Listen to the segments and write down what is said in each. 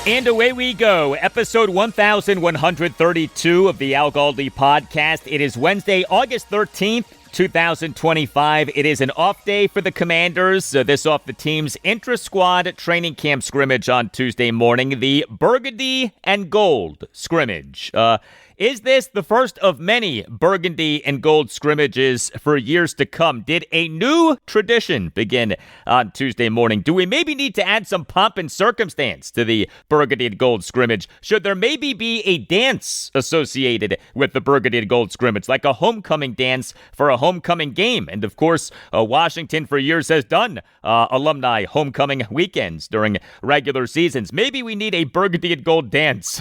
And away we go. Episode 1132 of the Al Galdi podcast. It is Wednesday, August 13th, 2025. It is an off day for the Commanders. This off the team's intra-squad training camp scrimmage on Tuesday morning, the Burgundy and Gold Scrimmage. Is this the first of many Burgundy and Gold scrimmages for years to come? Did a new tradition begin on Tuesday morning? Do we maybe need to add some pomp and circumstance to the Burgundy and Gold scrimmage? Should there maybe be a dance associated with the Burgundy and Gold scrimmage, like a homecoming dance for a homecoming game? And of course, Washington for years has done alumni homecoming weekends during regular seasons. Maybe we need a Burgundy and Gold dance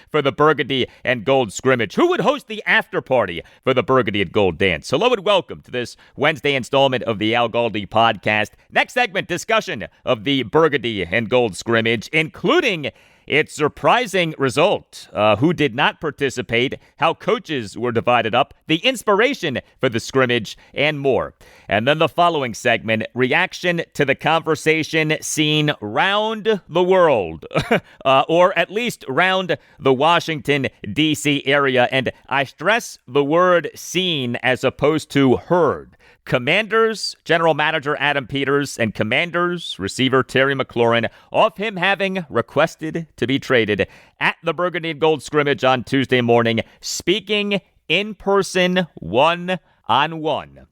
for the Burgundy and Gold scrimmage. Who would host the after party for the Burgundy and Gold dance? Hello and welcome to this Wednesday installment of the Al Galdi podcast. Next segment, discussion of the Burgundy and Gold scrimmage, including its surprising result, who did not participate, how coaches were divided up, the inspiration for the scrimmage, and more. And then the following segment, reaction to the conversation seen round the world, or at least round the Washington, D.C. area. And I stress the word seen as opposed to heard. Commanders general manager Adam Peters and Commanders receiver Terry McLaurin, off him having requested to be traded at the Burgundy and Gold scrimmage on Tuesday morning, speaking in person, one-on-one.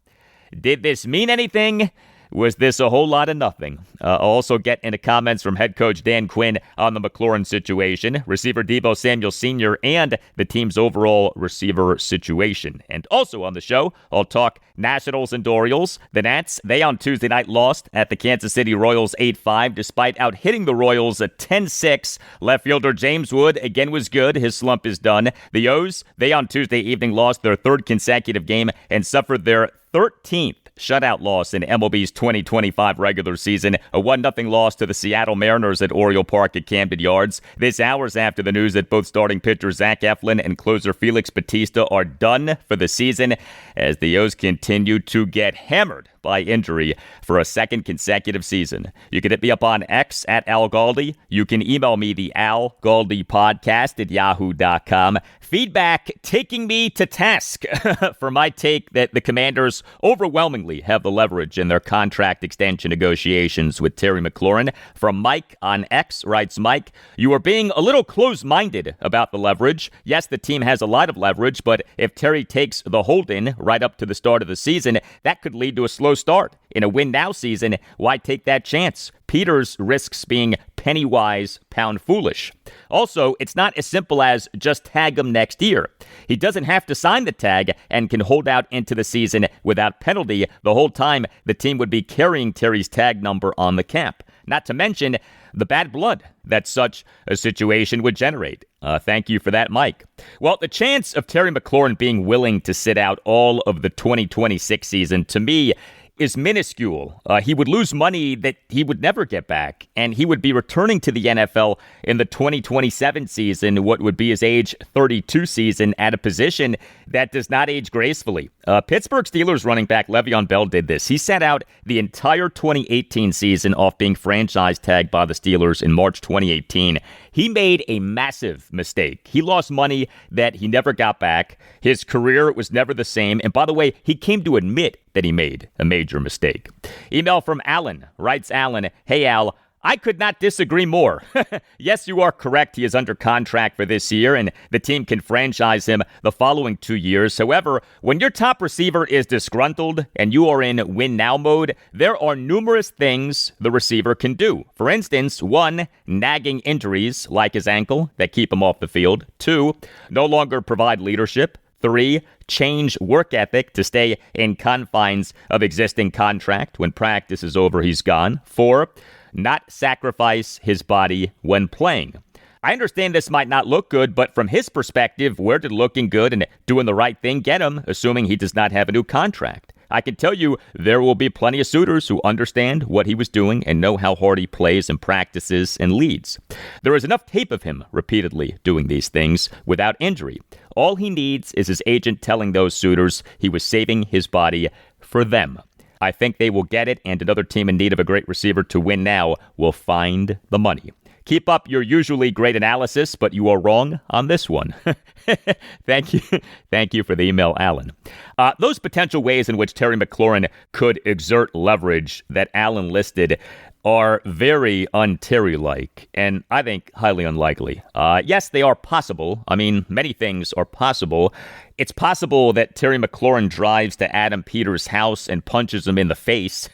Did this mean anything? Was this a whole lot of nothing? I'll also get into comments from head coach Dan Quinn on the McLaurin situation, receiver Deebo Samuel Sr., and the team's overall receiver situation. And also on the show, I'll talk Nationals and Orioles. The Nats, they on Tuesday night lost at the Kansas City Royals 8-5, despite out-hitting the Royals at 10-6. Left fielder James Wood again was good. His slump is done. The O's, they on Tuesday evening lost their third consecutive game and suffered their 13th shutout loss in MLB's 2025 regular season, a 1-0 loss to the Seattle Mariners at Oriole Park at Camden Yards. This hours after the news that both starting pitcher Zach Eflin and closer Felix Bautista are done for the season as the O's continue to get hammered by injury for a second consecutive season. You can hit me up on X at Al Galdi. You can email me the Al Galdi podcast at yahoo.com. Feedback taking me to task for my take that the Commanders overwhelmingly have the leverage in their contract extension negotiations with Terry McLaurin. From Mike on X, writes Mike, you are being a little close-minded about the leverage. Yes, the team has a lot of leverage, but if Terry takes the hold-in right up to the start of the season, that could lead to a slow start. In a win-now season, why take that chance? Peters risks being penny-wise, pound-foolish. Also, it's not as simple as just tag him next year. He doesn't have to sign the tag and can hold out into the season without penalty. The whole time, the team would be carrying Terry's tag number on the cap. Not to mention the bad blood that such a situation would generate. Thank you for that, Mike. Well, the chance of Terry McLaurin being willing to sit out all of the 2026 season, to me, is minuscule. He would lose money that he would never get back, and he would be returning to the NFL in the 2027 season, what would be his age 32 season, at a position that does not age gracefully. Pittsburgh Steelers running back Le'Veon Bell did this. He sat out the entire 2018 season off being franchise tagged by the Steelers in March 2018. He made a massive mistake. He lost money that he never got back. His career was never the same. And by the way, he came to admit that he made a major mistake. Email from Alan. Writes Alan, hey Al, I could not disagree more. Yes, you are correct. He is under contract for this year, and the team can franchise him the following 2 years. However, when your top receiver is disgruntled and you are in win-now mode, there are numerous things the receiver can do. For instance, 1, nagging injuries like his ankle that keep him off the field. 2, no longer provide leadership. 3, change work ethic to stay in confines of existing contract. When practice is over, he's gone. 4, not sacrifice his body when playing. I understand this might not look good, but from his perspective, where did looking good and doing the right thing get him, assuming he does not have a new contract? I can tell you there will be plenty of suitors who understand what he was doing and know how hard he plays and practices and leads. There is enough tape of him repeatedly doing these things without injury. All he needs is his agent telling those suitors he was saving his body for them. I think they will get it, and another team in need of a great receiver to win now will find the money. Keep up your usually great analysis, but you are wrong on this one. Thank you. Thank you for the email, Alan. Those potential ways in which Terry McLaurin could exert leverage that Alan listed are very un-Terry-like, and I think highly unlikely. Yes, they are possible. I mean, many things are possible. It's possible that Terry McLaurin drives to Adam Peters' house and punches him in the face,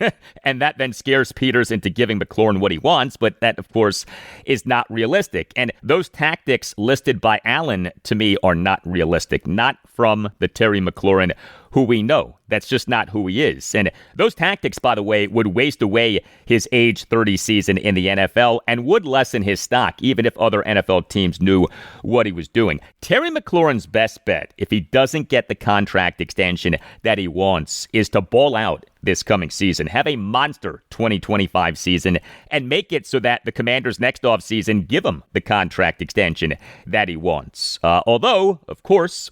and that then scares Peters into giving McLaurin what he wants, but that, of course, is not realistic. And those tactics listed by Allen, to me, are not realistic, not from the Terry McLaurin who we know. That's just not who he is. And those tactics, by the way, would waste away his age 30 season in the NFL and would lessen his stock, even if other NFL teams knew what he was doing. Terry McLaurin's best bet, if he doesn't get the contract extension that he wants, is to ball out this coming season, have a monster 2025 season, and make it so that the Commanders next offseason give him the contract extension that he wants. Although, of course,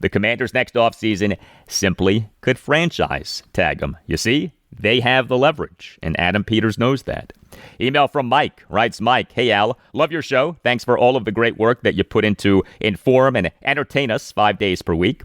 the Commanders next offseason simply could franchise tag him. You see, they have the leverage, and Adam Peters knows that. Email from Mike. Writes Mike, "Hey Al, love your show. Thanks for all of the great work that you put into inform and entertain us 5 days per week.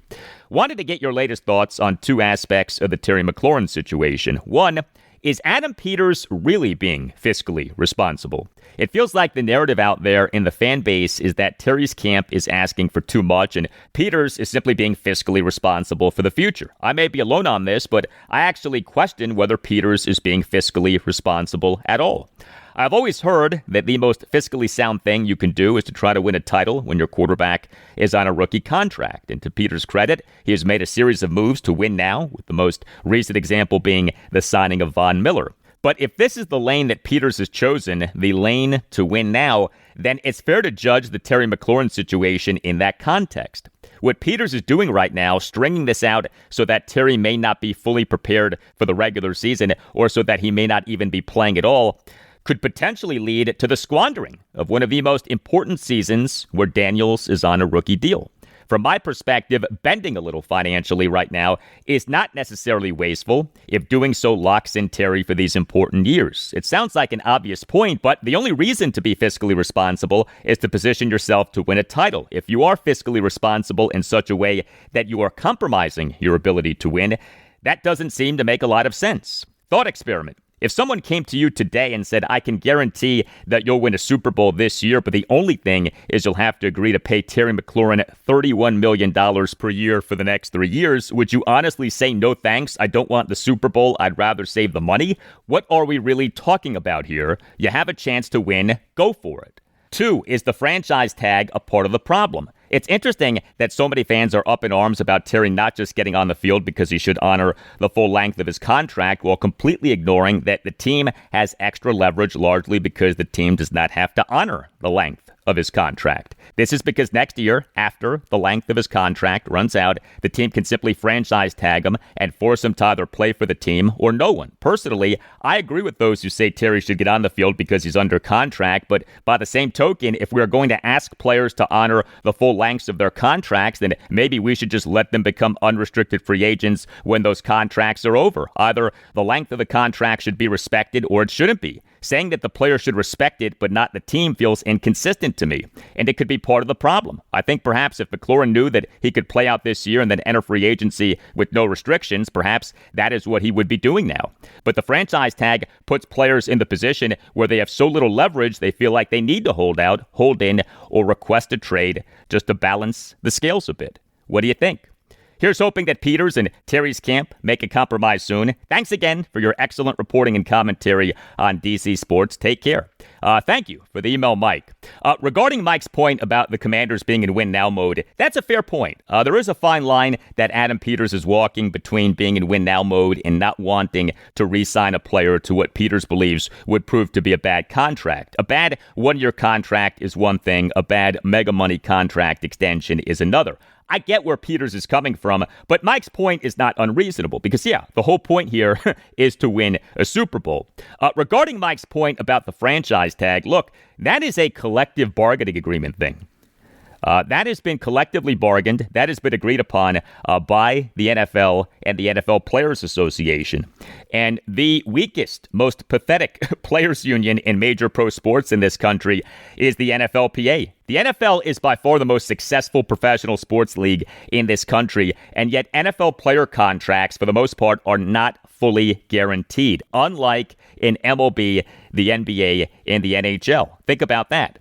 Wanted to get your latest thoughts on two aspects of the Terry McLaurin situation. One, is Adam Peters really being fiscally responsible? It feels like the narrative out there in the fan base is that Terry's camp is asking for too much and Peters is simply being fiscally responsible for the future. I may be alone on this, but I actually question whether Peters is being fiscally responsible at all. I've always heard that the most fiscally sound thing you can do is to try to win a title when your quarterback is on a rookie contract. And to Peters' credit, he has made a series of moves to win now, with the most recent example being the signing of Von Miller. But if this is the lane that Peters has chosen, the lane to win now, then it's fair to judge the Terry McLaurin situation in that context. What Peters is doing right now, stringing this out so that Terry may not be fully prepared for the regular season, or so that he may not even be playing at all, could potentially lead to the squandering of one of the most important seasons where Daniels is on a rookie deal. From my perspective, bending a little financially right now is not necessarily wasteful if doing so locks in Terry for these important years. It sounds like an obvious point, but the only reason to be fiscally responsible is to position yourself to win a title. If you are fiscally responsible in such a way that you are compromising your ability to win, that doesn't seem to make a lot of sense. Thought experiment. If someone came to you today and said, I can guarantee that you'll win a Super Bowl this year, but the only thing is you'll have to agree to pay Terry McLaurin $31 million per year for the next 3 years, would you honestly say, no thanks, I don't want the Super Bowl, I'd rather save the money? What are we really talking about here? You have a chance to win, go for it. 2, is the franchise tag a part of the problem? It's interesting that so many fans are up in arms about Terry not just getting on the field because he should honor the full length of his contract, while completely ignoring that the team has extra leverage largely because the team does not have to honor the length of his contract. This is because next year, after the length of his contract runs out, the team can simply franchise tag him and force him to either play for the team or no one. Personally, I agree with those who say Terry should get on the field because he's under contract, but by the same token, if we are going to ask players to honor the full lengths of their contracts, then maybe we should just let them become unrestricted free agents when those contracts are over. Either the length of the contract should be respected or it shouldn't be. Saying that the player should respect it but not the team feels inconsistent to me, and it could be part of the problem. I think perhaps if McLaurin knew that he could play out this year and then enter free agency with no restrictions, perhaps that is what he would be doing now. But the franchise tag puts players in the position where they have so little leverage they feel like they need to hold out, hold in, or request a trade just to balance the scales a bit. What do you think? Here's hoping that Peters and Terry's camp make a compromise soon. Thanks again for your excellent reporting and commentary on DC Sports. Take care. Thank you for the email, Mike. Regarding Mike's point about the Commanders being in win-now mode, that's a fair point. There is a fine line that Adam Peters is walking between being in win-now mode and not wanting to re-sign a player to what Peters believes would prove to be a bad contract. A bad one-year contract is one thing. A bad mega-money contract extension is another. I get where Peters is coming from, but Mike's point is not unreasonable because, yeah, the whole point here is to win a Super Bowl. Regarding Mike's point about the franchise tag, look, that is a collective bargaining agreement thing. That has been collectively bargained. That has been agreed upon by the NFL and the NFL Players Association. And the weakest, most pathetic players union in major pro sports in this country is the NFLPA. The NFL is by far the most successful professional sports league in this country, and yet NFL player contracts, for the most part, are not fully guaranteed, unlike in MLB, the NBA, and the NHL. Think about that.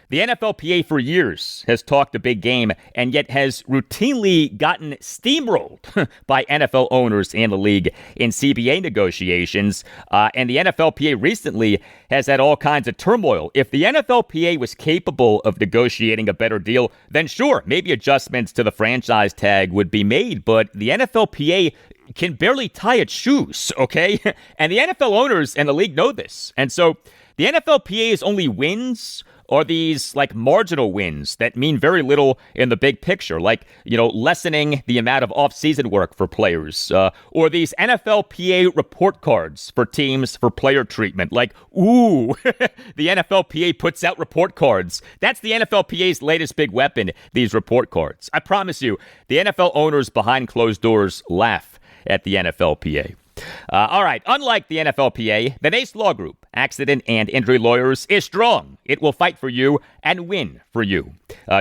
The NFLPA for years has talked a big game and yet has routinely gotten steamrolled by NFL owners and the league in CBA negotiations. And the NFLPA recently has had all kinds of turmoil. If the NFLPA was capable of negotiating a better deal, then sure, maybe adjustments to the franchise tag would be made. But the NFLPA can barely tie its shoes, okay? And the NFL owners and the league know this. And so the NFLPA's only wins are these like marginal wins that mean very little in the big picture, like, lessening the amount of off-season work for players, or these NFLPA report cards for teams for player treatment, like, ooh, the NFLPA puts out report cards. That's the NFLPA's latest big weapon, these report cards. I promise you, the NFL owners behind closed doors laugh at the NFLPA. All right, unlike the NFLPA, the NACE Law Group, Accident and Injury Lawyers, is strong. It will fight for you and win for you.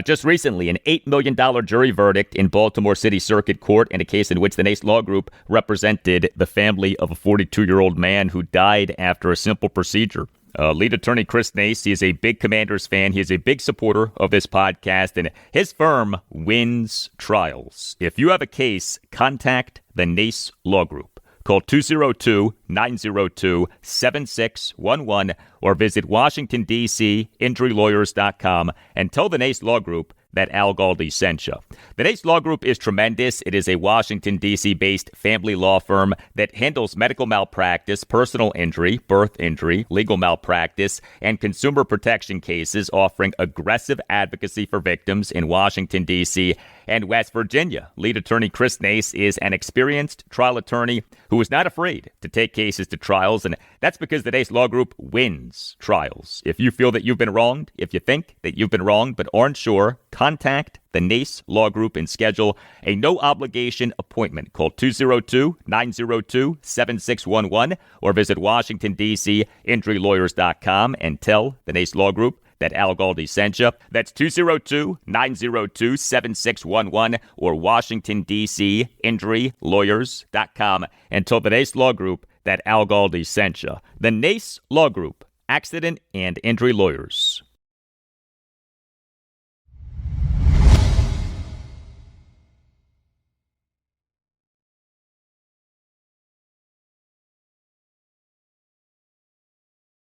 Just recently, an $8 million jury verdict in Baltimore City Circuit Court in a case in which the NACE Law Group represented the family of a 42-year-old man who died after a simple procedure. Lead attorney Chris Nace, he is a big Commanders fan. He is a big supporter of this podcast, and his firm wins trials. If you have a case, contact the Nace Law Group. Call 202-902-7611 or visit Washington, D.C., injurylawyers.com and tell the Nace Law Group that Al Galdi sent you. The Nace Law Group is tremendous. It is a Washington, D.C.-based family law firm that handles medical malpractice, personal injury, birth injury, legal malpractice, and consumer protection cases, offering aggressive advocacy for victims in Washington, D.C. and West Virginia. Lead attorney Chris Nace is an experienced trial attorney who is not afraid to take cases to trials, and that's because the Nace Law Group wins trials. If you feel that you've been wronged, if you think that you've been wronged but aren't sure, contact the Nace Law Group and schedule a no-obligation appointment. Call 202-902-7611 or visit Washington, D.C., injurylawyers.com and tell the Nace Law Group that Al Galdi sent you. That's 202-902-7611 or Washington, D.C., injurylawyers.com and tell the Nace Law Group that Al Galdi sent you. The Nace Law Group, Accident and Injury Lawyers.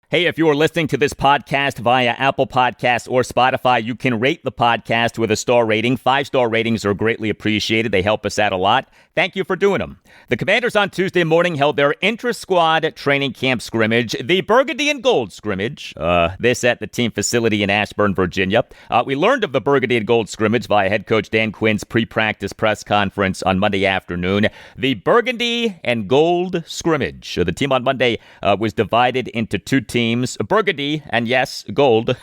Hey, if you are listening to this podcast via Apple Podcasts or Spotify, you can rate the podcast with a star rating. 5-star ratings are greatly appreciated. They help us out a lot. Thank you for doing them. The Commanders on Tuesday morning held their intra-squad training camp scrimmage, the Burgundy and Gold Scrimmage, this at the team facility in Ashburn, Virginia. We learned of the Burgundy and Gold Scrimmage via head coach Dan Quinn's pre-practice press conference on Monday afternoon. The Burgundy and Gold Scrimmage. The team on Monday was divided into two teams, Burgundy and, yes, Gold.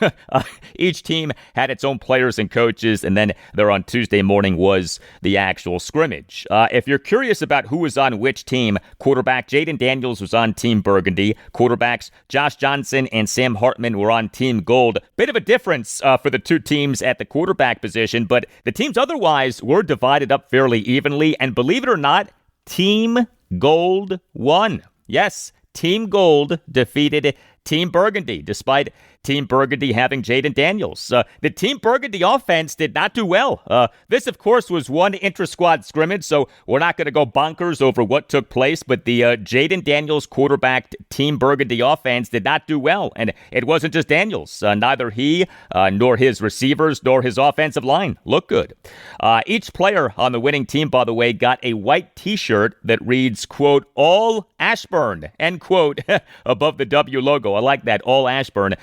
Each team had its own players and coaches, and then there on Tuesday morning was the actual scrimmage. If you're curious about who was on which team, quarterback Jaden Daniels was on Team Burgundy. Quarterbacks Josh Johnson and Sam Hartman were on Team Gold. Bit of a difference for the two teams at the quarterback position, but the teams otherwise were divided up fairly evenly, and believe it or not, Team Gold won. Yes, Team Gold defeated Team Burgundy, despite Team Burgundy having Jaden Daniels. The Team Burgundy offense did not do well. This, of course, was one intra-squad scrimmage, so we're not going to go bonkers over what took place, but the Jaden Daniels quarterbacked Team Burgundy offense did not do well, and it wasn't just Daniels. Neither he nor his receivers nor his offensive line looked good. Each player on the winning team, by the way, got a white T-shirt that reads, quote, "All Ashburn," end quote, above the W logo. I like that, All Ashburn.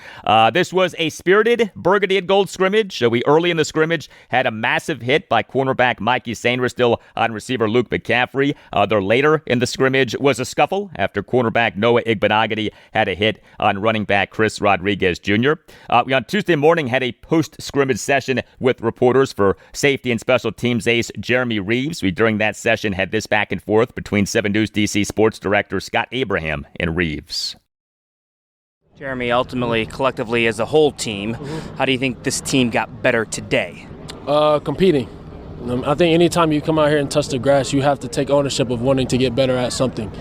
This was a spirited Burgundy and Gold scrimmage. We early in the scrimmage had a massive hit by cornerback Mikey Sainristil on receiver Luke McCaffrey. Later in the scrimmage was a scuffle after cornerback Noah Igbenogany had a hit on running back Chris Rodriguez Jr. We on Tuesday morning had a post-scrimmage session with reporters for safety and special teams ace Jeremy Reeves. We, during that session, had this back and forth between 7 News DC sports director Scott Abraham and Reeves. Jeremy, ultimately, collectively, as a whole team, how do you think this team got better today? Competing. I think anytime you come out here and touch the grass, you have to take ownership of wanting to get better at something.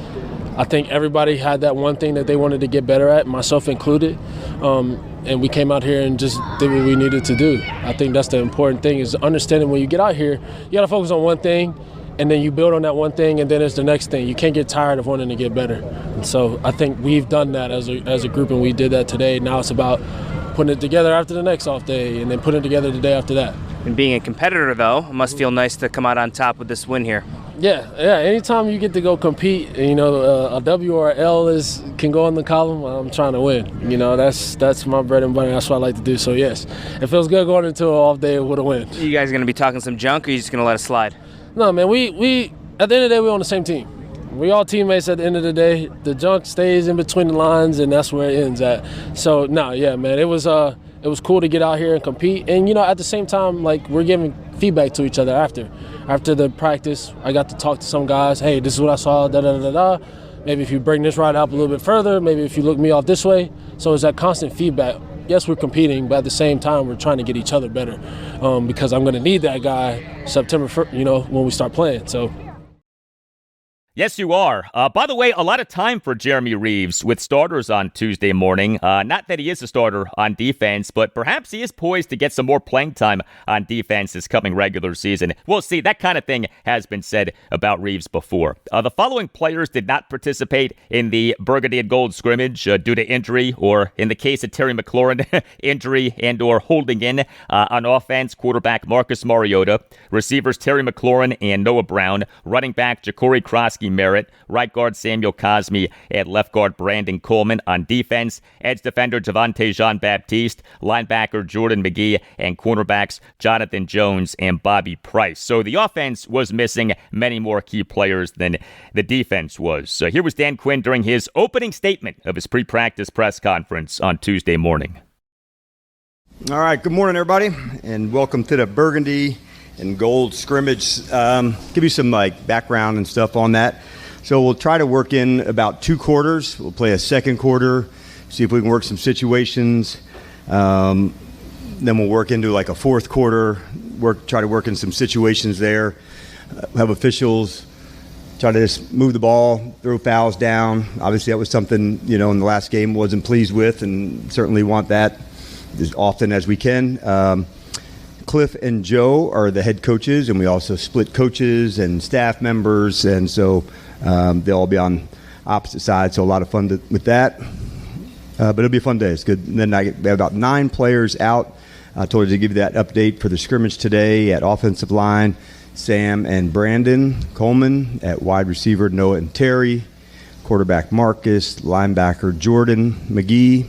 I think everybody had that one thing that they wanted to get better at, myself included, and we came out here and just did what we needed to do. I think that's the important thing, is understanding when you get out here, you got to focus on one thing, and then you build on that one thing, and then it's the next thing. You can't get tired of wanting to get better. And so I think we've done that as a group, and we did that today. Now it's about putting it together after the next off day, and then putting it together the day after that. And being a competitor, though, it must feel nice to come out on top with this win here. Yeah. Anytime you get to go compete, a W or an L can go in the column. I'm trying to win. That's my bread and butter. That's what I like to do. So yes, it feels good going into an off day with a win. You guys going to be talking some junk, or are you just going to let it slide? No, man. We at the end of the day, we're on the same team. We all teammates at the end of the day. The junk stays in between the lines, and that's where it ends at. So man. It was cool to get out here and compete. And, at the same time, we're giving feedback to each other after the practice. I got to talk to some guys. Hey, this is what I saw, da-da-da-da. Maybe if you bring this right up a little bit further, maybe if you look me off this way. So it's that constant feedback. Yes, we're competing, but at the same time, we're trying to get each other better because I'm going to need that guy September 1st, when we start playing. So. Yes, you are. By the way, a lot of time for Jeremy Reeves with starters on Tuesday morning. Not that he is a starter on defense, but perhaps he is poised to get some more playing time on defense this coming regular season. We'll see. That kind of thing has been said about Reeves before. The following players did not participate in the Burgundy and Gold scrimmage due to injury, or in the case of Terry McLaurin, injury and or holding in. On offense, quarterback Marcus Mariota, receivers Terry McLaurin and Noah Brown, running back Ja'Cory Krosky Merritt, right guard Samuel Cosme, and left guard Brandon Coleman. On defense, edge defender Javonte Jean-Baptiste, linebacker Jordan McGee, and cornerbacks Jonathan Jones and Bobby Price. So the offense was missing many more key players than the defense was. So here was Dan Quinn during his opening statement of his pre-practice press conference on Tuesday morning. All right, good morning, everybody, and welcome to the Burgundy and Gold Scrimmage. Give you some background and stuff on that. So we'll try to work in about 2 quarters. We'll play a second quarter, see if we can work some situations. Then we'll work into a fourth quarter, try to work in some situations there. Have officials try to just move the ball, throw fouls down. Obviously, that was something in the last game wasn't pleased with, and certainly want that as often as we can. Cliff and Joe are the head coaches, and we also split coaches and staff members, and so they'll all be on opposite sides, so a lot of fun with that. But it'll be a fun day. It's good. And then we have about 9 players out. I told you to give you that update for the scrimmage today. At offensive line, Sam and Brandon Coleman. At wide receiver, Noah and Terry. Quarterback, Marcus. Linebacker, Jordan McGee.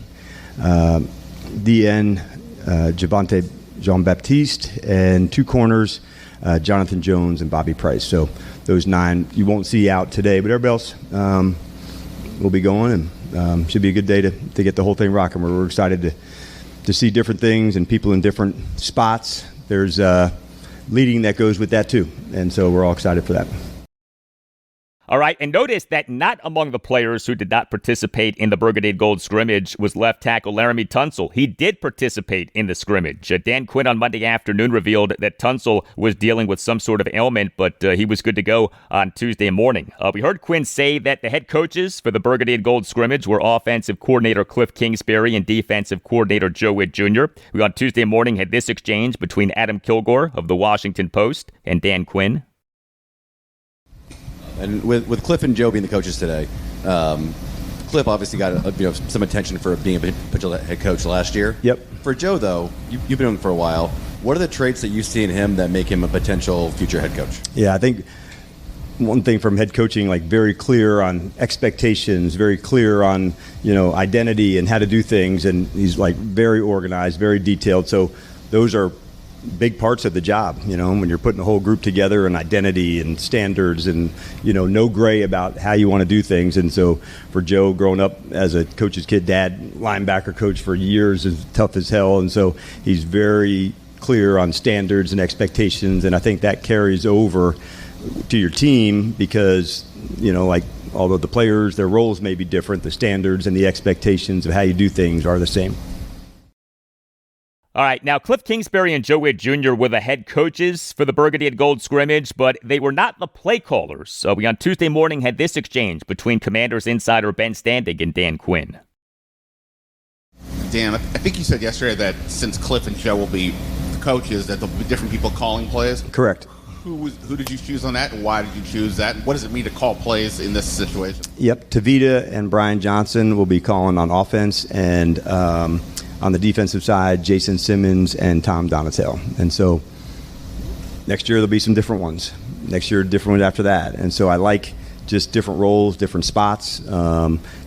DN, Javonte Jean-Baptiste, and 2 corners, Jonathan Jones and Bobby Price. So those 9 you won't see out today, but everybody else will be going, and should be a good day to get the whole thing rocking. We're excited to see different things and people in different spots. There's leading that goes with that too, and so we're all excited for that. All right, and notice that not among the players who did not participate in the Burgundy and Gold scrimmage was left tackle Laramie Tunsil. He did participate in the scrimmage. Dan Quinn on Monday afternoon revealed that Tunsil was dealing with some sort of ailment, but he was good to go on Tuesday morning. We heard Quinn say that the head coaches for the Burgundy and Gold scrimmage were offensive coordinator Cliff Kingsbury and defensive coordinator Joe Witt Jr. We on Tuesday morning had this exchange between Adam Kilgore of the Washington Post and Dan Quinn. And with Cliff and Joe being the coaches today, Cliff obviously got some attention for being a potential head coach last year. Yep. For Joe, though, you've been with him for a while. What are the traits that you see in him that make him a potential future head coach? Yeah, I think one thing from head coaching, like very clear on expectations, very clear on, identity and how to do things. And he's like very organized, very detailed. So those are big parts of the job, when you're putting the whole group together, and identity and standards and, no gray about how you want to do things. And so for Joe, growing up as a coach's kid, dad, linebacker coach for years, is tough as hell. And so he's very clear on standards and expectations. And I think that carries over to your team because, although the players, their roles may be different, the standards and the expectations of how you do things are the same. All right, now Cliff Kingsbury and Joe Witt Jr. were the head coaches for the Burgundy and Gold Scrimmage, but they were not the play callers. So we on Tuesday morning had this exchange between Commanders insider Ben Standig and Dan Quinn. Dan, I think you said yesterday that since Cliff and Joe will be the coaches, that there'll be different people calling plays. Correct. Who did you choose on that, and why did you choose that? And what does it mean to call plays in this situation? Yep, Tavita and Brian Johnson will be calling on offense, and on the defensive side, Jason Simmons and Tom Donatel. And so next year there'll be some different ones. Next year, different ones after that. And so I like just different roles, different spots,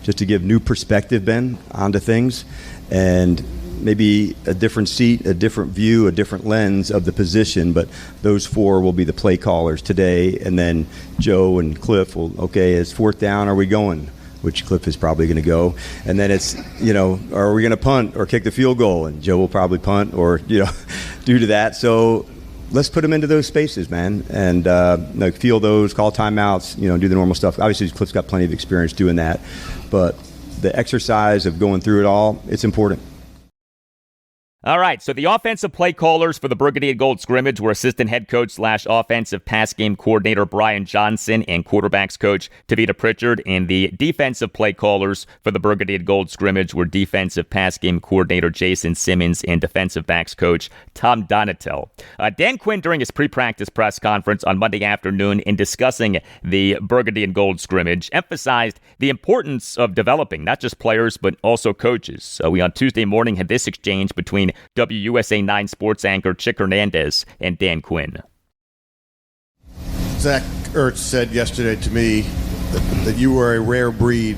just to give new perspective, Ben, onto things. And maybe a different seat, a different view, a different lens of the position, but those four will be the play callers today. And then Joe and Cliff will, okay, it's fourth down, are we going? Which Cliff is probably going to go. And then it's, are we going to punt or kick the field goal? And Joe will probably punt or, due to that. So let's put them into those spaces, man, and feel those, call timeouts, do the normal stuff. Obviously, Cliff's got plenty of experience doing that, but the exercise of going through it all, it's important. All right, so the offensive play callers for the Burgundy and Gold Scrimmage were assistant head coach / offensive pass game coordinator Brian Johnson and quarterbacks coach Tavita Pritchard. And the defensive play callers for the Burgundy and Gold Scrimmage were defensive pass game coordinator Jason Simmons and defensive backs coach Tom Donatel. Dan Quinn, during his pre-practice press conference on Monday afternoon in discussing the Burgundy and Gold Scrimmage, emphasized the importance of developing not just players but also coaches. So we on Tuesday morning had this exchange between WUSA 9 sports anchor Chick Hernandez and Dan Quinn. Zach Ertz said yesterday to me that you were a rare breed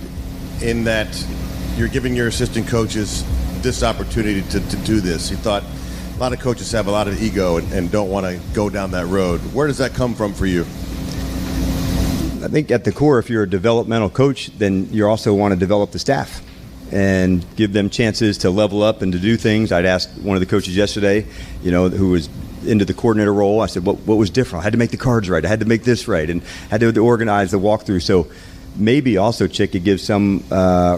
in that you're giving your assistant coaches this opportunity to do this. He thought a lot of coaches have a lot of ego and don't want to go down that road. Where does that come from for you? I think at the core, if you're a developmental coach, then you also want to develop the staff and give them chances to level up and to do things. I'd asked one of the coaches yesterday, who was into the coordinator role. I said, what was different? I had to make the cards right. I had to make this right, and had to organize the walkthrough. So maybe also, Chick, it gives some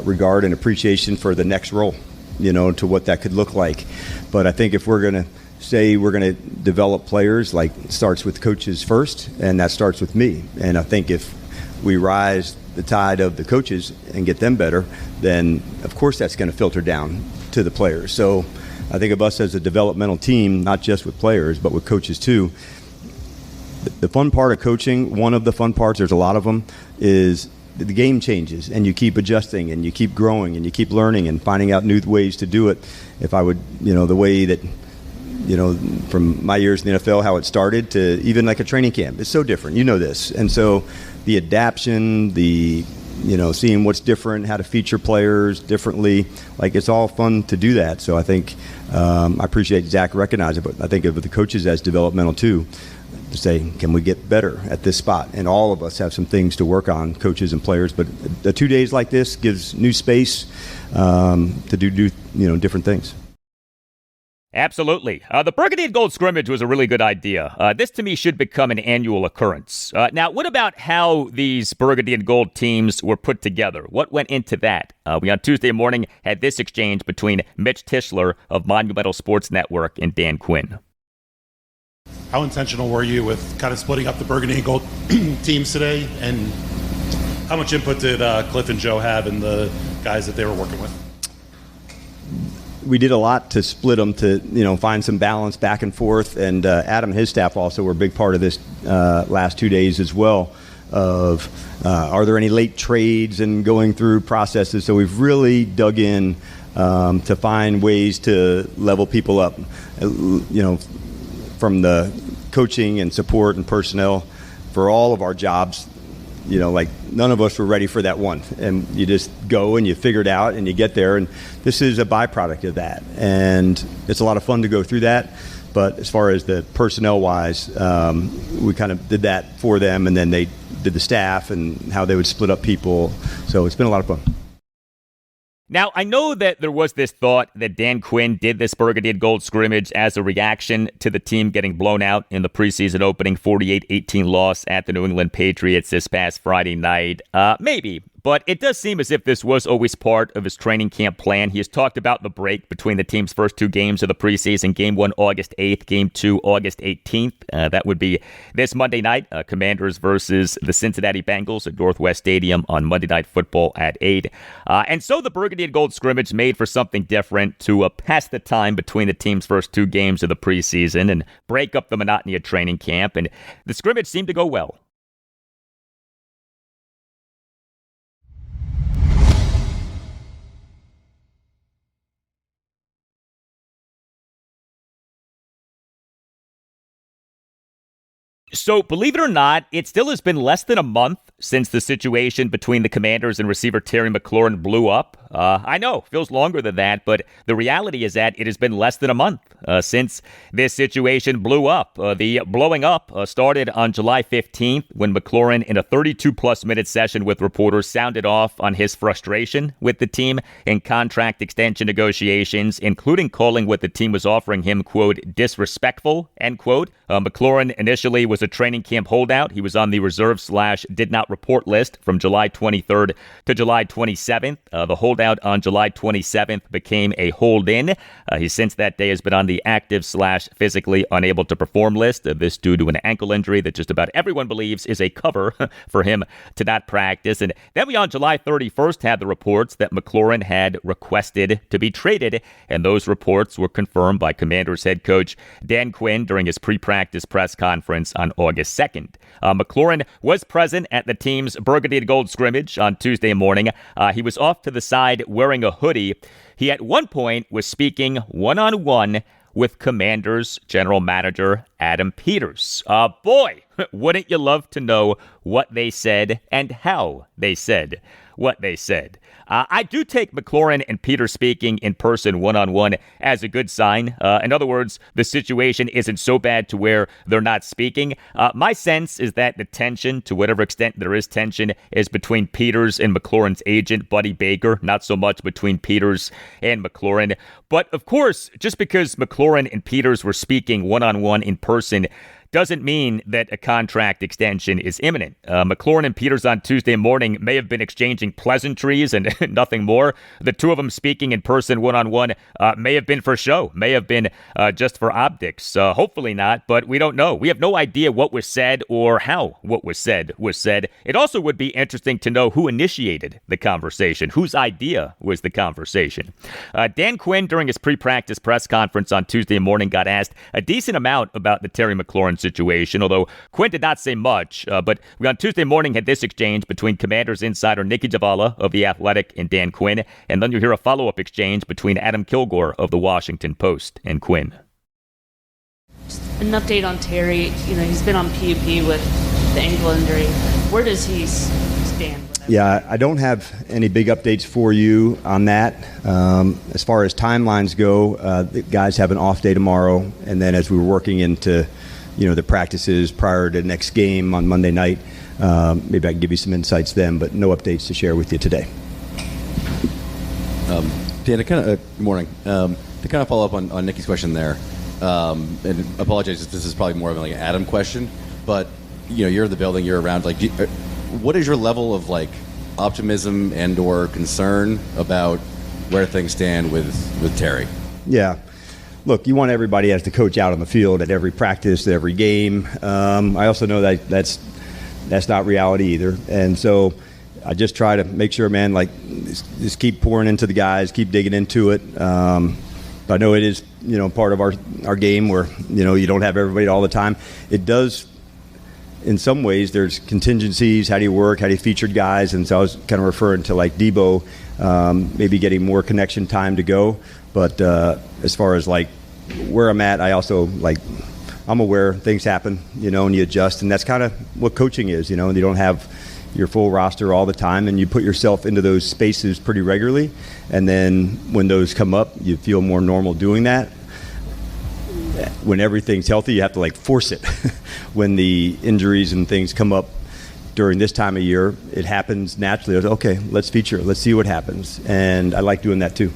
regard and appreciation for the next role, to what that could look like. But I think if we're going to say we're going to develop players, like it starts with coaches first, and that starts with me. And I think if we rise the tide of the coaches and get them better, then of course that's going to filter down to the players. So I think of us as a developmental team, not just with players, but with coaches too. The fun part of coaching, one of the fun parts, there's a lot of them, is the game changes and you keep adjusting and you keep growing and you keep learning and finding out new ways to do it. If I would, the way that, from my years in the NFL, how it started to even like a training camp, it's so different. This. And so the adaption, the seeing what's different, how to feature players differently, like it's all fun to do that. So I think I appreciate Zach recognizing it, but I think of the coaches as developmental too, to say, can we get better at this spot? And all of us have some things to work on, coaches and players. But 2 days like this gives new space to do different things. Absolutely. The Burgundy and Gold Scrimmage was a really good idea. This, to me, should become an annual occurrence. Now, what about how these Burgundy and Gold teams were put together? What went into that? We, on Tuesday morning, had this exchange between Mitch Tischler of Monumental Sports Network and Dan Quinn. How intentional were you with kind of splitting up the Burgundy and Gold teams today? And how much input did Cliff and Joe have in the guys that they were working with? We did a lot to split them to, find some balance back and forth. And Adam and his staff also were a big part of this last 2 days as well of are there any late trades and going through processes. So we've really dug in to find ways to level people up, from the coaching and support and personnel for all of our jobs, like none of us were ready for that one. And you just go and you figure it out and you get there. And this is a byproduct of that. And it's a lot of fun to go through that. But as far as the personnel-wise, we kind of did that for them, and then they did the staff and how they would split up people. So it's been a lot of fun. Now, I know that there was this thought that Dan Quinn did this Burgundy and Gold scrimmage as a reaction to the team getting blown out in the preseason opening 48-18 loss at the New England Patriots this past Friday night. Maybe. But it does seem as if this was always part of his training camp plan. He has talked about the break between the team's first two games of the preseason, Game 1 August 8th, Game 2 August 18th. That would be this Monday night, Commanders versus the Cincinnati Bengals at Northwest Stadium on Monday Night Football at 8. And so the Burgundy and Gold scrimmage made for something different to pass the time between the team's first two games of the preseason and break up the monotony of training camp. And the scrimmage seemed to go well. So, believe it or not, it still has been less than a month since the situation between the Commanders and receiver Terry McLaurin blew up. I know, feels longer than that, but the reality is that it has been less than a month since this situation blew up. The blowing up started on July 15th when McLaurin, in a 32-plus minute session with reporters, sounded off on his frustration with the team in contract extension negotiations, including calling what the team was offering him, quote, disrespectful, end quote. McLaurin initially was a training camp holdout. He was on the reserve/did not report list from July 23rd to July 27th. The holdout on July 27th became a hold-in. He since that day has been on the active/physically unable to perform list. This due to an ankle injury that just about everyone believes is a cover for him to not practice. And then we on July 31st had the reports that McLaurin had requested to be traded, and those reports were confirmed by Commanders head coach Dan Quinn during his pre-practice press conference on August 2nd. McLaurin was present at the team's Burgundy and Gold scrimmage on Tuesday morning. He was off to the side wearing a hoodie. He at one point was speaking one-on-one with Commanders general manager Adam Peters. Boy, wouldn't you love to know what they said and how they said what they said. I do take McLaurin and Peters speaking in person one-on-one as a good sign. In other words, the situation isn't so bad to where they're not speaking. My sense is that the tension, to whatever extent there is tension, is between Peters and McLaurin's agent, Buddy Baker, not so much between Peters and McLaurin. But of course, just because McLaurin and Peters were speaking one-on-one in person doesn't mean that a contract extension is imminent. McLaurin and Peters on Tuesday morning may have been exchanging pleasantries and nothing more. The two of them speaking in person one-on-one may have been for show, may have been just for optics. Hopefully not, but we don't know. We have no idea what was said or how what was said was said. It also would be interesting to know who initiated the conversation, whose idea was the conversation. Dan Quinn, during his pre-practice press conference on Tuesday morning, got asked a decent amount about the Terry McLaurin situation, although Quinn did not say much. But we on Tuesday morning had this exchange between Commanders insider Nikki Javala of The Athletic and Dan Quinn, and then you hear a follow-up exchange between Adam Kilgore of The Washington Post and Quinn. Just an update on Terry. He's been on PUP with the ankle injury. Where does he stand? Yeah, I don't have any big updates for you on that. As far as timelines go, the guys have an off day tomorrow, and then as we were working into the practices prior to the next game on Monday night, maybe I can give you some insights then, but no updates to share with you today. Dan, good morning. To kind of follow up on Nikki's question there, and apologize if this is probably more of like an Adam question, but you're in the building, you're around. What is your level of optimism and/or concern about where things stand with Terry? Yeah. Look, you want everybody as the coach out on the field at every practice, at every game. I also know that that's not reality either. And so I just try to make sure, man, just keep pouring into the guys, keep digging into it. But I know it is, part of our game where, you don't have everybody all the time. It does, in some ways, there's contingencies. How do you work? How do you feature guys? And so I was kind of referring to Debo, maybe getting more connection time to go. But as far as where I'm at, I also I'm aware things happen, and you adjust, and that's kind of what coaching is, and you don't have your full roster all the time, and you put yourself into those spaces pretty regularly, and then when those come up, you feel more normal doing that. When everything's healthy, you have to force it. When the injuries and things come up during this time of year, it happens naturally. Okay, let's feature, let's see what happens, and I like doing that too.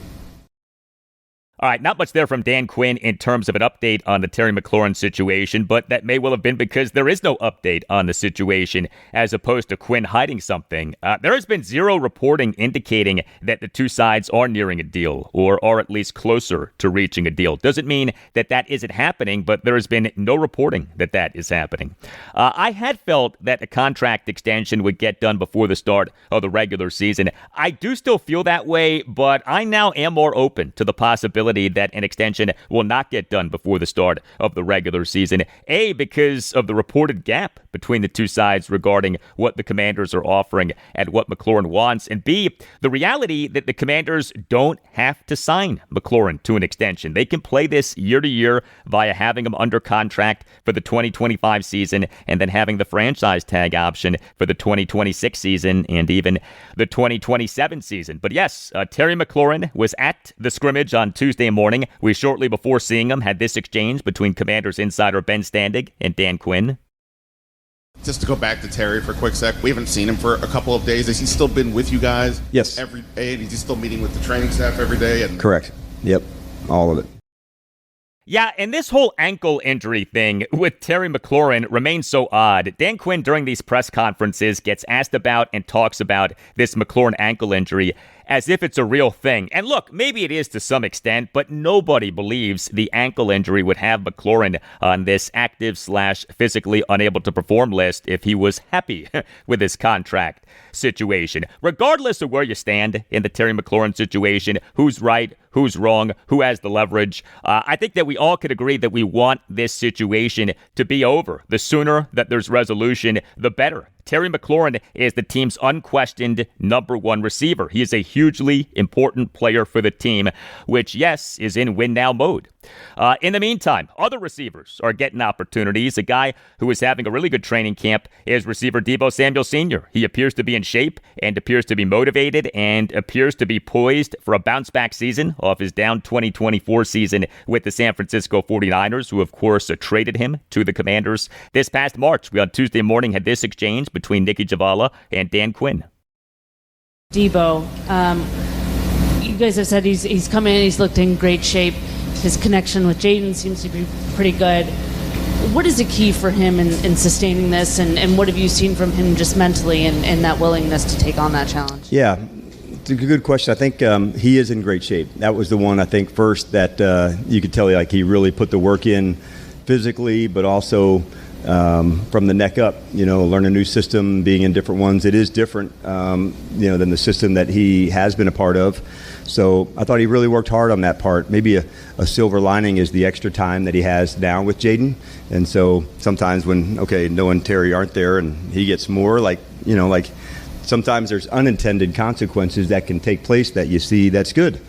All right, not much there from Dan Quinn in terms of an update on the Terry McLaurin situation, but that may well have been because there is no update on the situation as opposed to Quinn hiding something. There has been zero reporting indicating that the two sides are nearing a deal or are at least closer to reaching a deal. Doesn't mean that that isn't happening, but there has been no reporting that that is happening. I had felt that a contract extension would get done before the start of the regular season. I do still feel that way, but I now am more open to the possibility that an extension will not get done before the start of the regular season. A, because of the reported gap between the two sides regarding what the Commanders are offering and what McLaurin wants. And B, the reality that the Commanders don't have to sign McLaurin to an extension. They can play this year to year via having him under contract for the 2025 season and then having the franchise tag option for the 2026 season and even the 2027 season. But yes, Terry McLaurin was at the scrimmage on Tuesday morning. We shortly before seeing him had this exchange between Commanders insider Ben Standig and Dan Quinn. Just to go back to Terry for a quick sec, we haven't seen him for a couple of days. Has he still been with you guys? Yes. Every day? And is he still meeting with the training staff every day? Correct. Yep. All of it. Yeah, and this whole ankle injury thing with Terry McLaurin remains so odd. Dan Quinn, during these press conferences, gets asked about and talks about this McLaurin ankle injury as if it's a real thing. And look, maybe it is to some extent, but nobody believes the ankle injury would have McLaurin on this active/physically unable to perform list if he was happy with his contract situation. Regardless of where you stand in the Terry McLaurin situation, who's right, who's wrong, who has the leverage, I think that we all could agree that we want this situation to be over. The sooner that there's resolution, the better. Terry McLaurin is the team's unquestioned number one receiver. He is a hugely important player for the team, which, yes, is in win-now mode. In the meantime, other receivers are getting opportunities. A guy who is having a really good training camp is receiver Deebo Samuel Sr. He appears to be in shape and appears to be motivated and appears to be poised for a bounce-back season off his down 2024 season with the San Francisco 49ers, who, of course, traded him to the Commanders. This past March, we on Tuesday morning had this exchange between Nicky Javala and Dan Quinn. Deebo, you guys have said he's come in, he's looked in great shape. His connection with Jaden seems to be pretty good. What is the key for him in sustaining this, and what have you seen from him just mentally and that willingness to take on that challenge? Yeah, it's a good question. I think he is in great shape. That was the one, I think, first that you could tell he really put the work in physically, but also from the neck up, learn a new system, being in different ones. It is different, than the system that he has been a part of. So I thought he really worked hard on that part. Maybe a silver lining is the extra time that he has now with Jaden. And so sometimes when, Noah and Terry aren't there and he gets more, sometimes there's unintended consequences that can take place that you see that's good.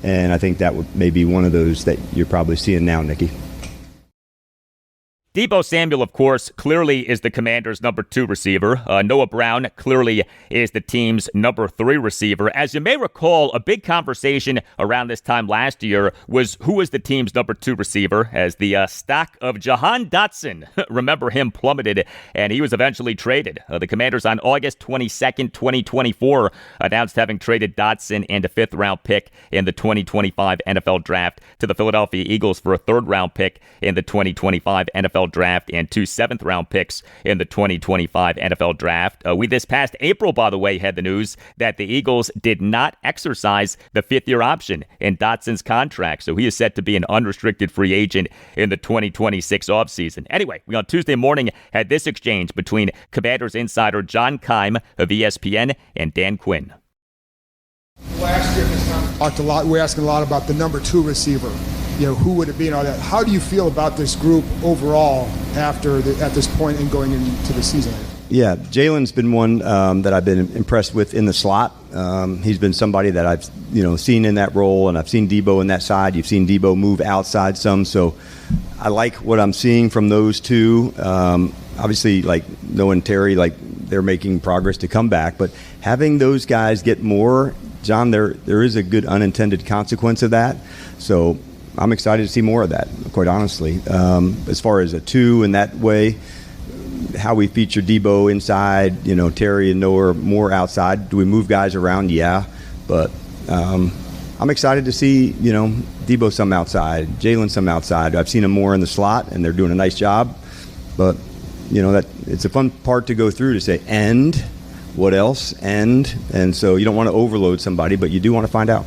And I think that may be one of those that you're probably seeing now, Nicky. Deebo Samuel, of course, clearly is the Commanders' number 2 receiver. Noah Brown clearly is the team's number 3 receiver. As you may recall, a big conversation around this time last year was who was the team's number 2 receiver, as the stock of Jahan Dotson, remember him, plummeted, and he was eventually traded. The Commanders on August 22nd, 2024, announced having traded Dotson and a 5th-round pick in the 2025 NFL Draft to the Philadelphia Eagles for a 3rd-round pick in the 2025 NFL Draft and 2 7th-round picks in the 2025 NFL Draft. We this past April, by the way, had the news that the Eagles did not exercise the 5th-year option in Dotson's contract, so he is set to be an unrestricted free agent in the 2026 offseason. Anyway, we on Tuesday morning had this exchange between Commanders insider John Keim of ESPN and Dan Quinn. Last year, this time, talked a lot. We're asking a lot about the number 2 receiver. Who would it be and all that? How do you feel about this group overall at this point and going into the season? Yeah, Jalen's been one that I've been impressed with in the slot. He's been somebody that I've seen in that role, and I've seen Deebo in that side. You've seen Deebo move outside some, so I like what I'm seeing from those two. Obviously, like Noah and Terry, like they're making progress to come back, but having those guys get more, John, there is a good unintended consequence of that. So I'm excited to see more of that, quite honestly. As far as a two in that way, how we feature Debo inside, Terry and Noah more outside. Do we move guys around? Yeah, but I'm excited to see, Debo some outside, Jalen some outside. I've seen them more in the slot, and they're doing a nice job. But, that it's a fun part to go through to say, and what else? And so you don't want to overload somebody, but you do want to find out.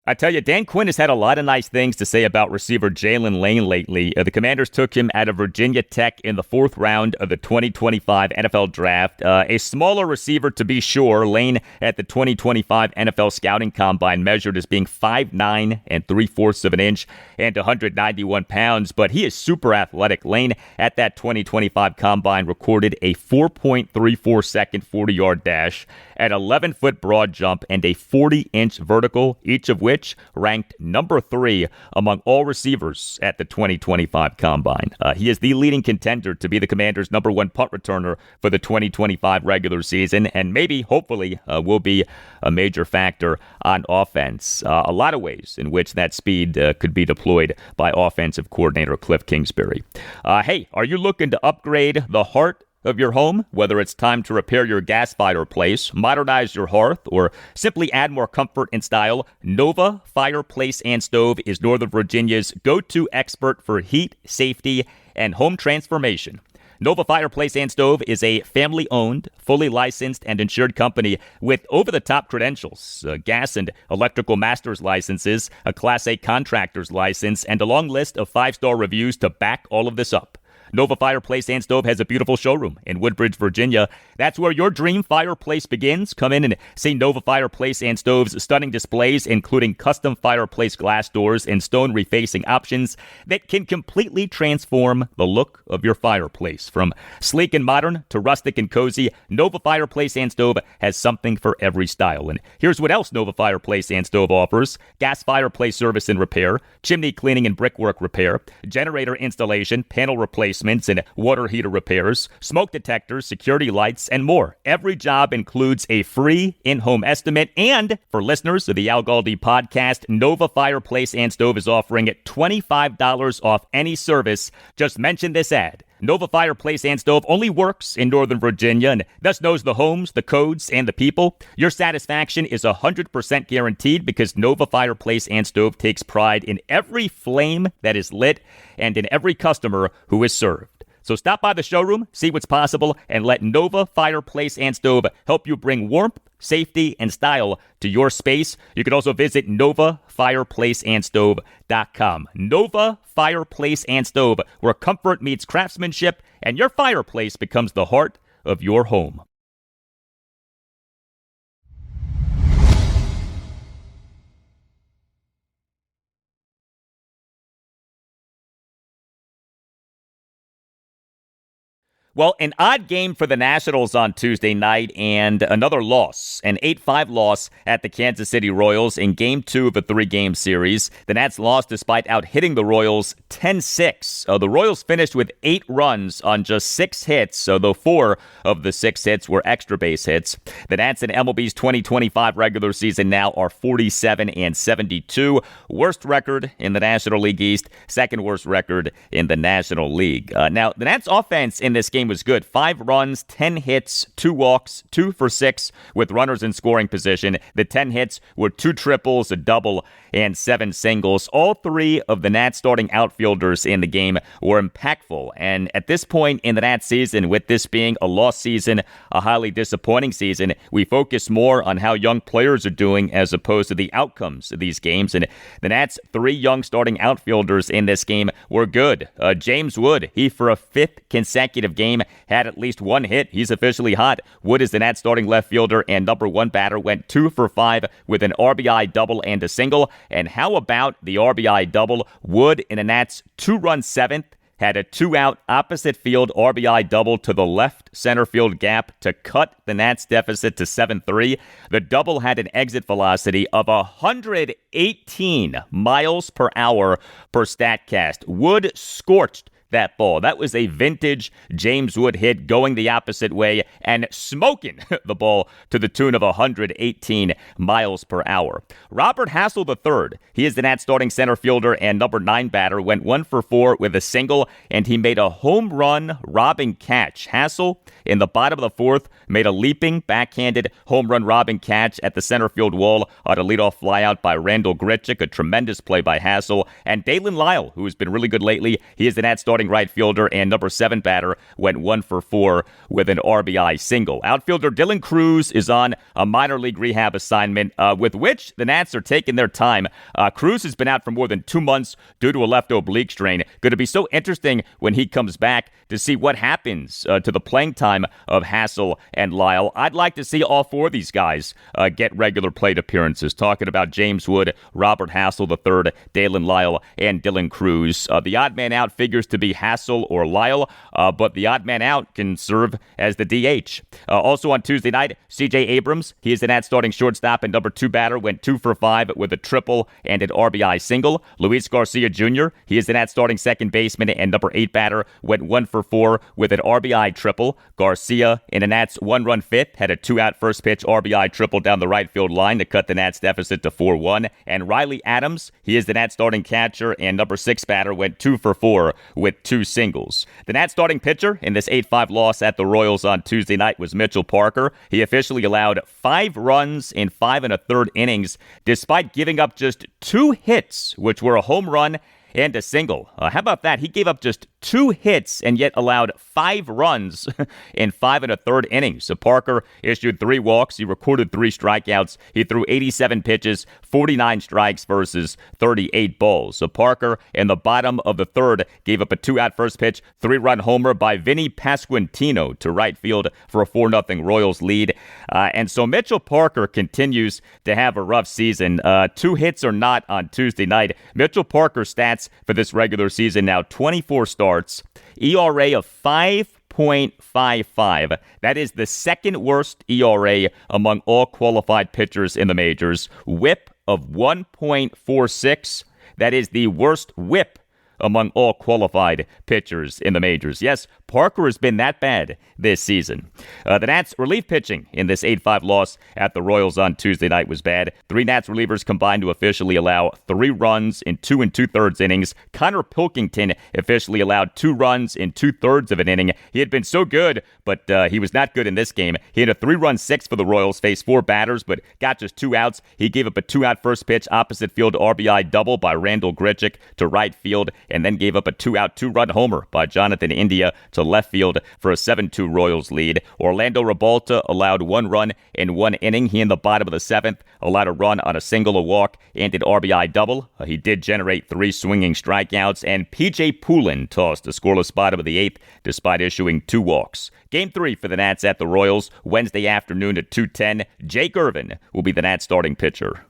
I tell you, Dan Quinn has had a lot of nice things to say about receiver Jalen Lane lately. The Commanders took him out of Virginia Tech in the 4th round of the 2025 NFL Draft. A smaller receiver, to be sure. Lane at the 2025 NFL Scouting Combine measured as being 5'9" and 3/4 of an inch and 191 pounds, but he is super athletic. Lane at that 2025 Combine recorded a 4.34 second 40-yard dash, an 11-foot broad jump, and a 40-inch vertical, each of which ranked number 3 among all receivers at the 2025 Combine. He is the leading contender to be the Commanders' number 1 punt returner for the 2025 regular season, and maybe, hopefully, will be a major factor on offense. A lot of ways in which that speed could be deployed by offensive coordinator Cliff Kingsbury. Hey, are you looking to upgrade the heart of your home? Whether it's time to repair your gas fireplace, modernize your hearth, or simply add more comfort and style, Nova Fireplace and Stove is Northern Virginia's go-to expert for heat, safety, and home transformation. Nova Fireplace and Stove is a family-owned, fully licensed, and insured company with over-the-top credentials, gas and electrical master's licenses, a Class A contractor's license, and a long list of 5-star reviews to back all of this up. Nova Fireplace and Stove has a beautiful showroom in Woodbridge, Virginia. That's where your dream fireplace begins. Come in and see Nova Fireplace and Stove's stunning displays, including custom fireplace glass doors and stone refacing options that can completely transform the look of your fireplace. From sleek and modern to rustic and cozy, Nova Fireplace and Stove has something for every style. And here's what else Nova Fireplace and Stove offers: gas fireplace service and repair, chimney cleaning and brickwork repair, generator installation, panel replacement, and water heater repairs, smoke detectors, security lights, and more. Every job includes a free in-home estimate. And for listeners of the Al Galdi podcast, Nova Fireplace and Stove is offering $25 off any service. Just mention this ad. Nova Fireplace and Stove only works in Northern Virginia and thus knows the homes, the codes, and the people. Your satisfaction is 100% guaranteed because Nova Fireplace and Stove takes pride in every flame that is lit and in every customer who is served. So stop by the showroom, see what's possible, and let Nova Fireplace and Stove help you bring warmth, safety, and style to your space. You can also visit NovaFireplaceandStove.com. Nova Fireplace and Stove, where comfort meets craftsmanship, and your fireplace becomes the heart of your home. Well, an odd game for the Nationals on Tuesday night and another loss, an 8-5 loss at the Kansas City Royals in Game 2 of a 3-game series. The Nats lost despite out-hitting the Royals 10-6. The Royals finished with 8 runs on just 6 hits, though 4 of the 6 hits were extra base hits. The Nats in MLB's 2025 regular season now are 47-72. Worst record in the National League East, second worst record in the National League. Now, the Nats offense in this game was good. 5 runs, 10 hits, 2 walks, 2 for 6 with runners in scoring position. The 10 hits were 2 triples, a double, and 7 singles. All 3 of the Nats starting outfielders in the game were impactful. And at this point in the Nats season, with this being a lost season, a highly disappointing season, we focus more on how young players are doing as opposed to the outcomes of these games. And the Nats' 3 young starting outfielders in this game were good. James Wood, he for a 5th consecutive game had at least 1 hit. He's officially hot. Wood is the Nats starting left fielder and number 1 batter, went 2 for 5 with an RBI double and a single. And how about the RBI double? Wood in the Nats' 2-run 7th had a 2-out opposite field RBI double to the left center field gap to cut the Nats deficit to 7-3. The double had an exit velocity of 118 miles per hour per StatCast. Wood scorched that ball. That was a vintage James Wood hit going the opposite way and smoking the ball to the tune of 118 miles per hour. Robert Hassel III, he is the Nats starting center fielder and number 9 batter, went 1 for 4 with a single, and he made a home run robbing catch. Hassel, in the bottom of the 4th, made a leaping, backhanded home run robbing catch at the center field wall on a leadoff flyout by Randall Grichuk, a tremendous play by Hassel. And Dalen Lyle, who has been really good lately, he is the Nats starting right fielder and number 7 batter, went 1 for 4 with an RBI single. Outfielder Dylan Cruz is on a minor league rehab assignment, with which the Nats are taking their time. Cruz has been out for more than 2 months due to a left oblique strain. Going to be so interesting when he comes back to see what happens to the playing time of Hassel and Lyle. I'd like to see all 4 of these guys get regular plate appearances. Talking about James Wood, Robert Hassel III, Dalen Lyle, and Dylan Cruz. The odd man out figures to be Hassel or Lyle, but the odd man out can serve as the DH. Also on Tuesday night, C.J. Abrams, he is the Nats starting shortstop and number 2 batter, went 2 for 5 with a triple and an RBI single. Luis Garcia Jr., he is the Nats starting second baseman and number 8 batter, went 1 for 4 with an RBI triple. Garcia, in a Nats 1-run fifth, had a 2-out first pitch RBI triple down the right field line to cut the Nats deficit to 4-1. And Riley Adams, he is the Nats starting catcher and number 6 batter, went 2 for 4 with 2 singles. The Nats starting pitcher in this 8-5 loss at the Royals on Tuesday night was Mitchell Parker. He officially allowed 5 runs in 5 1/3 innings, despite giving up just 2 hits, which were a home run and a single. How about that? He gave up just 2 hits and yet allowed 5 runs in 5 1/3 innings. So Parker issued 3 walks. He recorded 3 strikeouts. He threw 87 pitches, 49 strikes versus 38 balls. So Parker, in the bottom of the 3rd, gave up a 2-out first pitch, 3-run homer by Vinny Pasquantino to right field for a 4-0 Royals lead. And so Mitchell Parker continues to have a rough season. 2 hits or not on Tuesday night. Mitchell Parker's stats for this regular season now: 24 starts, ERA of 5.55. That is the second worst ERA among all qualified pitchers in the majors. WHIP of 1.46. That is the worst WHIP among all qualified pitchers in the majors. Yes, Parker has been that bad this season. The Nats relief pitching in this 8-5 loss at the Royals on Tuesday night was bad. 3 Nats relievers combined to officially allow 3 runs in 2 2/3 innings. Connor Pilkington officially allowed 2 runs in 2/3 of an inning. He had been so good, but he was not good in this game. He had a 3-run 6 for the Royals, faced 4 batters, but got just 2 outs. He gave up a 2-out first pitch opposite field RBI double by Randall Grichuk to right field, and then gave up a 2-out 2-run homer by Jonathan India to left field for a 7-2 Royals lead. Orlando Ribalta allowed 1 run in 1 inning. He, in the bottom of the 7th, allowed a run on a single, a walk, and an RBI double. He did generate 3 swinging strikeouts, and P.J. Poulin tossed the scoreless bottom of the 8th despite issuing 2 walks. Game 3 for the Nats at the Royals, Wednesday afternoon at 2:10. Jake Irvin will be the Nats starting pitcher.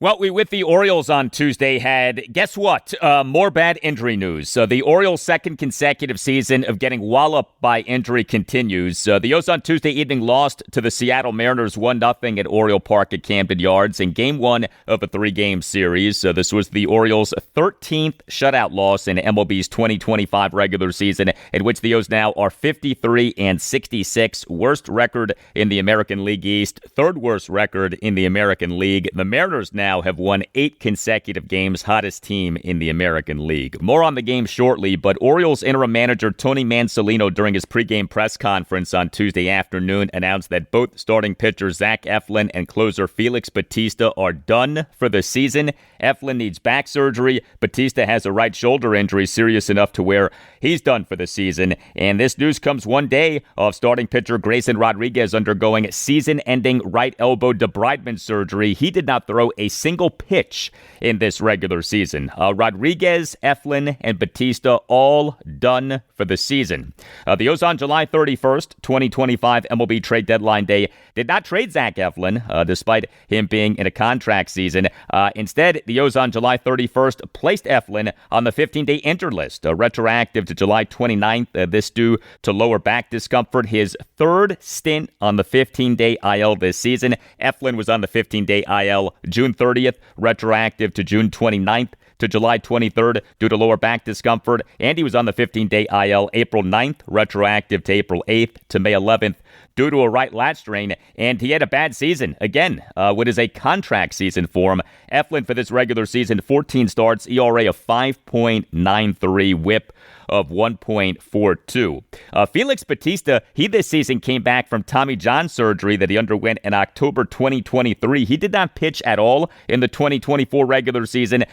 Well, we with the Orioles on Tuesday had, guess what, more bad injury news. The Orioles' second consecutive season of getting walloped by injury continues. The O's on Tuesday evening lost to the Seattle Mariners 1-0 at Oriole Park at Camden Yards in Game 1 of a 3-game series. This was the Orioles' 13th shutout loss in MLB's 2025 regular season, in which the O's now are 53-66, worst record in the American League East, 3rd worst record in the American League. The Mariners now have won 8 consecutive games, hottest team in the American League. More on the game shortly, but Orioles interim manager Tony Mansolino, during his pregame press conference on Tuesday afternoon, announced that both starting pitcher Zach Eflin and closer Felix Bautista are done for the season. Eflin needs back surgery. Bautista has a right shoulder injury serious enough to where he's done for the season. And this news comes one day of starting pitcher Grayson Rodriguez undergoing season-ending right elbow debridement surgery. He did not throw a single pitch in this regular season. Rodriguez, Eflin, and Bautista all done for the season. The O's on July 31st, 2025 MLB trade deadline day did not trade Zach Eflin, despite him being in a contract season. Instead, the O's on July 31st placed Eflin on the 15-day injured list, retroactive to July 29th. This due to lower back discomfort, his third stint on the 15-day IL this season. Eflin was on the 15-day IL June 30th, retroactive to June 29th to July 23rd due to lower back discomfort, and he was on the 15-day IL April 9th, retroactive to April 8th to May 11th due to a right lat strain, and he had a bad season. Again, what is a contract season for him. Eflin for this regular season, 14 starts, ERA of 5.93, whip of 1.42. Felix Bautista, he this season came back from Tommy John surgery that he underwent in October 2023. He did not pitch at all in the 2024 regular season.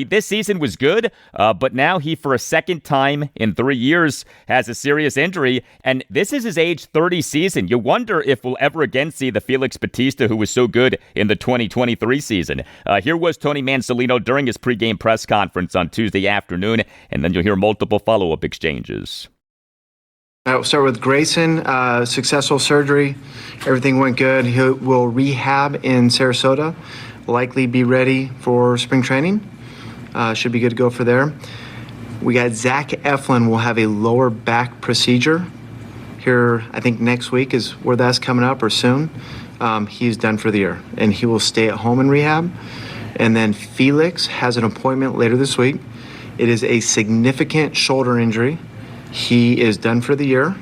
This season was good, but now he, for a second time in 3 years, has a serious injury, and this is his age 30 season. You wonder if we'll ever again see the Felix Bautista who was so good in the 2023 season. Here was Tony Mansolino during his pregame press conference on Tuesday afternoon, and then you'll hear multiple follow-up exchanges. I'll start with Grayson. Successful surgery. Everything went good. He will rehab in Sarasota. Likely be ready for spring training. Should be good to go for there. We got Zach Eflin will have a lower back procedure here, I think next week is where that's coming up, or soon. He's done for the year, and he will stay at home in rehab. And then Felix has an appointment later this week. It is a significant shoulder injury. He is done for the year.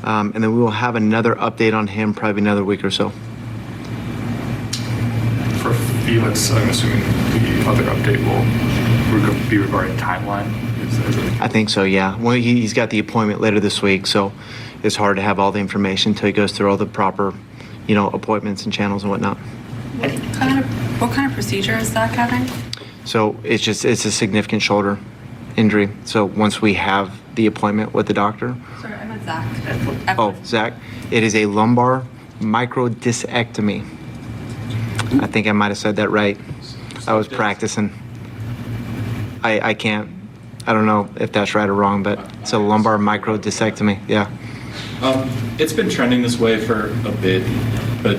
And then we will have another update on him probably another week or so. For Felix, I'm assuming the other update will be regarding timeline? I think so, yeah. Well, he's got the appointment later this week, so it's hard to have all the information until he goes through all the proper, appointments and channels and whatnot. What kind of procedure is Zach having? So it's a significant shoulder injury. So once we have the appointment with the doctor. Sorry, I meant Zach. Oh, Zach. It is a lumbar microdiscectomy. I think I might have said that right. I was practicing. I can't. I don't know if that's right or wrong, but it's a lumbar microdiscectomy. Yeah. It's been trending this way for a bit, but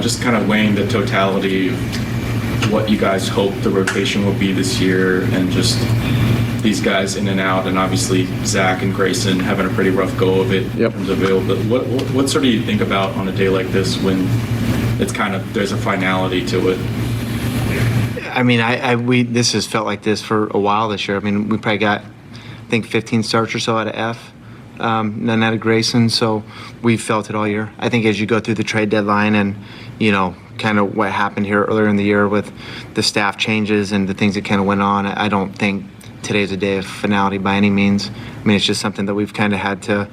just kind of weighing the totality of what you guys hope the rotation will be this year, and just these guys in and out, and obviously Zach and Grayson having a pretty rough go of it in terms of availability. What sort of you think about on a day like this when it's kind of there's a finality to it? I mean, this has felt like this for a while this year. I mean, we probably got, I think, 15 starts or so out of F, none out of Grayson. So we felt it all year. I think as you go through the trade deadline and, kind of what happened here earlier in the year with the staff changes and the things that kind of went on, I don't think today's a day of finality by any means. I mean, it's just something that we've kind of had to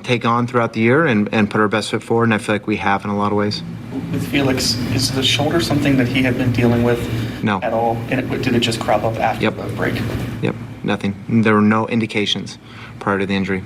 take on throughout the year and put our best foot forward, and I feel like we have in a lot of ways. With Felix, is the shoulder something that he had been dealing with at all? And did it just crop up after the break? Yep, nothing. There were no indications prior to the injury.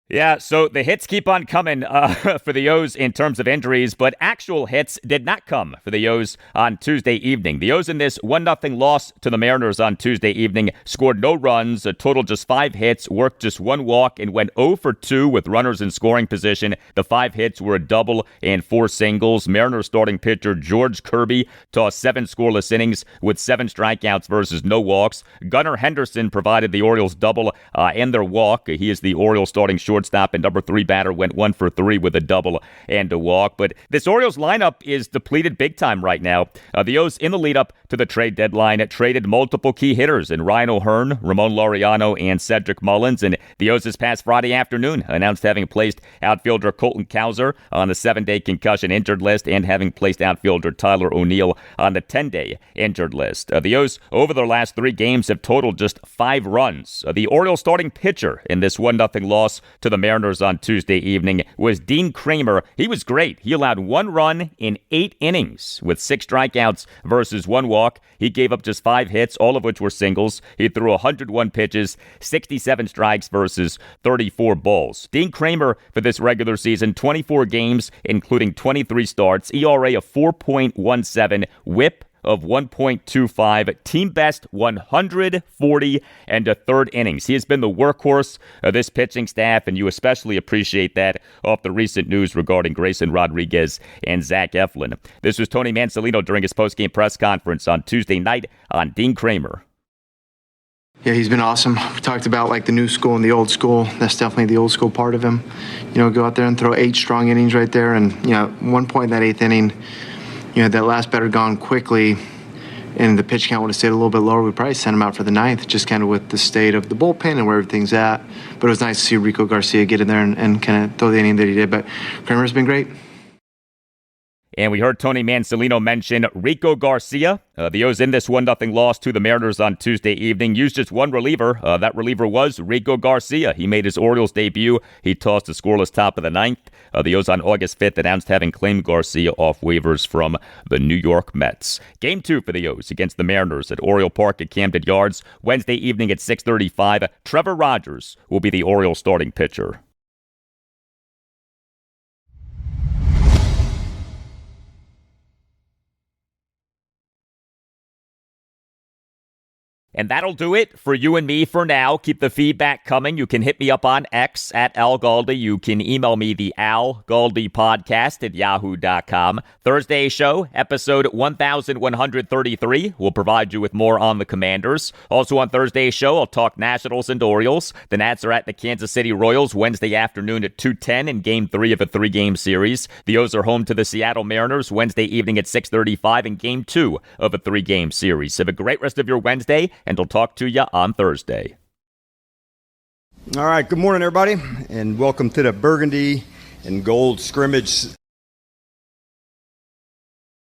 Yeah, so the hits keep on coming for the O's in terms of injuries, but actual hits did not come for the O's on Tuesday evening. The O's in this 1-0 loss to the Mariners on Tuesday evening scored no runs, a total just 5 hits, worked just 1 walk, and went 0 for 2 with runners in scoring position. The 5 hits were a double and 4 singles. Mariners starting pitcher George Kirby tossed 7 scoreless innings with 7 strikeouts versus no walks. Gunnar Henderson provided the Orioles double and their walk. He is the Orioles starting shortstop, and number 3 batter went 1 for 3 with a double and a walk. But this Orioles lineup is depleted big time right now. The O's in the lead up to the trade deadline traded multiple key hitters in Ryan O'Hearn, Ramon Laureano, and Cedric Mullins. And the O's this past Friday afternoon announced having placed outfielder Colton Cowser on the 7-day concussion injured list and having placed outfielder Tyler O'Neill on the 10-day injured list. The O's over their last 3 games have totaled just 5 runs. The Orioles starting pitcher in this 1-0 loss to to the Mariners on Tuesday evening was Dean Kramer. He was great. He allowed 1 run in 8 innings with 6 strikeouts versus 1 walk. He gave up just 5 hits, all of which were singles. He threw 101 pitches, 67 strikes versus 34 balls. Dean Kramer for this regular season, 24 games, including 23 starts, ERA of 4.17, whip of 1.25, team best 140 and a third innings. He has been the workhorse of this pitching staff, and you especially appreciate that off the recent news regarding Grayson Rodriguez and Zach Eflin. This was Tony Mansolino during his postgame press conference on Tuesday night on Dean Kramer. Yeah, he's been awesome. We talked about like the new school and the old school. That's definitely the old school part of him. Go out there and throw 8 strong innings right there. And, one point in that 8th inning, that last batter gone quickly and the pitch count would have stayed a little bit lower, we'd probably send him out for the 9th, just kind of with the state of the bullpen and where everything's at. But it was nice to see Rico Garcia get in there and kind of throw the inning that he did. But Kramer's been great. And we heard Tony Mansolino mention Rico Garcia. The O's in this 1-0 loss to the Mariners on Tuesday evening used just one reliever. That reliever was Rico Garcia. He made his Orioles debut. He tossed a scoreless top of the 9th. The O's on August 5th announced having claimed Garcia off waivers from the New York Mets. Game 2 for the O's against the Mariners at Oriole Park at Camden Yards Wednesday evening at 6:35. Trevor Rogers will be the Orioles starting pitcher. And that'll do it for you and me for now. Keep the feedback coming. You can hit me up on X at Al Galdi. You can email me the Al Galdi podcast at yahoo.com. Thursday's show, episode 1133. We'll provide you with more on the Commanders. Also on Thursday's show, I'll talk Nationals and Orioles. The Nats are at the Kansas City Royals Wednesday afternoon at 2:10 in Game 3 of a 3-game series. The O's are home to the Seattle Mariners Wednesday evening at 6:35 in Game 2 of a 3-game series. Have a great rest of your Wednesday, and I'll talk to you on Thursday. All right, good morning, everybody, and welcome to the Burgundy and Gold Scrimmage.